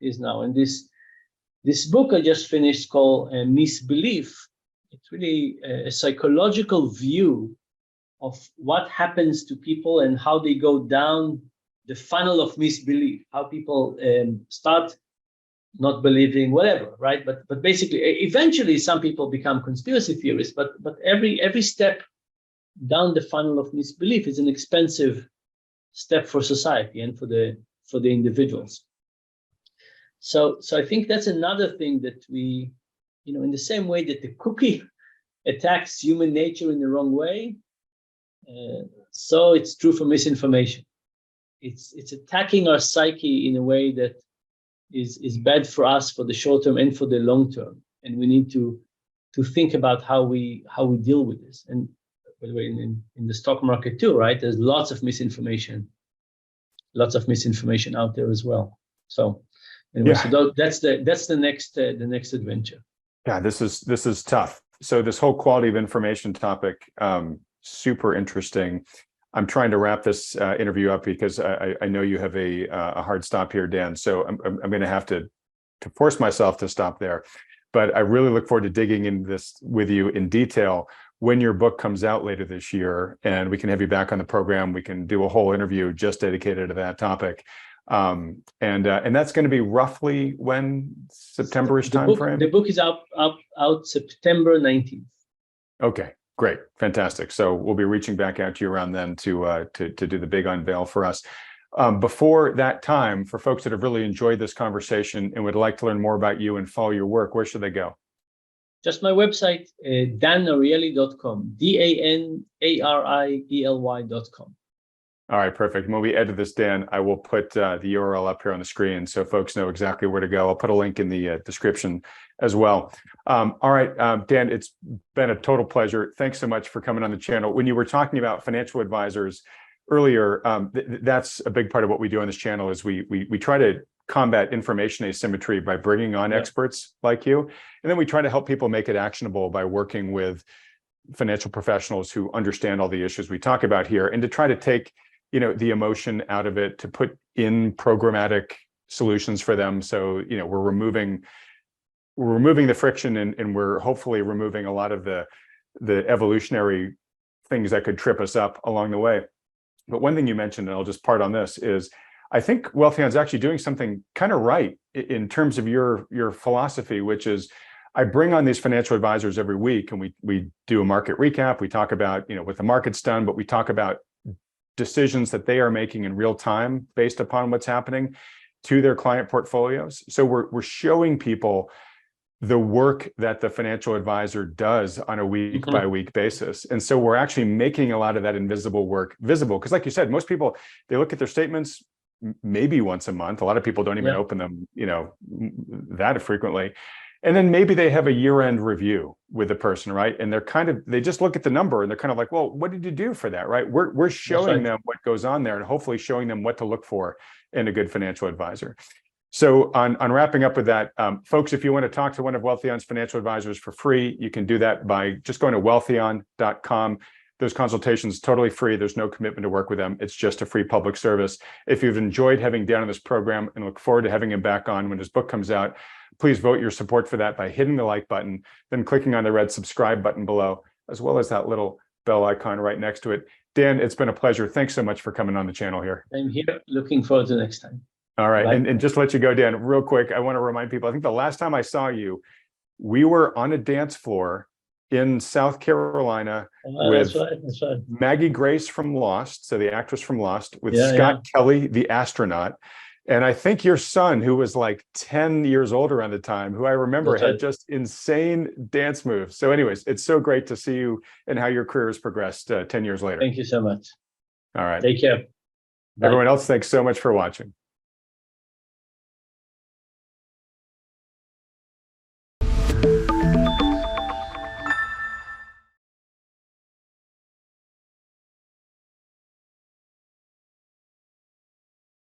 S1: And this book I just finished called Misbelief. It's really a psychological view of what happens to people and how they go down the funnel of misbelief, how people start not believing whatever, right? But basically, eventually some people become conspiracy theorists, but every step down the funnel of misbelief is an expensive step for society and for the individuals. So I think that's another thing that we, in the same way that the cookie attacks human nature in the wrong way, so it's true for misinformation. It's attacking our psyche in a way that is bad for us for the short term and for the long term, and we need to think about how we deal with this. And by the way, in the stock market too, right? There's lots of misinformation out there as well. So anyway, so that's the next adventure.
S2: Yeah, this is tough. So this whole quality of information topic, super interesting. I'm trying to wrap this interview up because I know you have a hard stop here, Dan. So I'm going to have to force myself to stop there. But I really look forward to digging into this with you in detail when your book comes out later this year, and we can have you back on the program. We can do a whole interview just dedicated to that topic. And that's going to be roughly when, September-ish timeframe?
S1: The book is out September 19th.
S2: Okay, great, fantastic. So we'll be reaching back out to you around then to do the big unveil for us. Before that time, for folks that have really enjoyed this conversation and would like to learn more about you and follow your work, where should they go?
S1: Just my website, danariely.com, DANARIELY.com.
S2: All right, perfect. When we edit this, Dan, I will put the URL up here on the screen so folks know exactly where to go. I'll put a link in the description as well. All right, Dan, it's been a total pleasure. Thanks so much for coming on the channel. When you were talking about financial advisors earlier, that's a big part of what we do on this channel is we try to combat information asymmetry by bringing on experts like you. And then we try to help people make it actionable by working with financial professionals who understand all the issues we talk about here, and to try to take the emotion out of it, to put in programmatic solutions for them. So, we're removing the friction, and we're hopefully removing a lot of the evolutionary things that could trip us up along the way. But one thing you mentioned, and I'll just part on this, is I think Wealthion's actually doing something kind of right in terms of your philosophy, which is I bring on these financial advisors every week, and we do a market recap. We talk about what the market's done, but we talk about decisions that they are making in real time based upon what's happening to their client portfolios. So we're showing people the work that the financial advisor does on a week by week basis. And so we're actually making a lot of that invisible work visible. Because like you said, most people, they look at their statements maybe once a month. A lot of people don't even open them, that frequently. And then maybe they have a year-end review with the person, right? And they just look at the number and they're kind of like, well, what did you do for that, right? We're showing them what goes on there, and hopefully showing them what to look for in a good financial advisor. So on wrapping up with that, folks, if you want to talk to one of Wealthion's financial advisors for free, you can do that by just going to wealthion.com. Those consultations totally free. There's no commitment to work with them. It's just a free public service. If you've enjoyed having Dan on this program and look forward to having him back on when his book comes out, please vote your support for that by hitting the like button, then clicking on the red subscribe button below, as well as that little bell icon right next to it. Dan, it's been a pleasure. Thanks so much for coming on the channel here.
S1: I'm here. Looking forward to next time.
S2: All right. And just to let you go, Dan, real quick, I want to remind people, I think the last time I saw you, we were on a dance floor in South Carolina with
S1: that's right.
S2: Maggie Grace from Lost, so the actress from Lost, with Scott Kelly, the astronaut. And I think your son, who was like 10 years old around the time, who I remember had just insane dance moves. So anyways, it's so great to see you and how your career has progressed 10 years later.
S1: Thank you so much.
S2: All right.
S1: Take care.
S2: Everyone else, thanks so much for watching.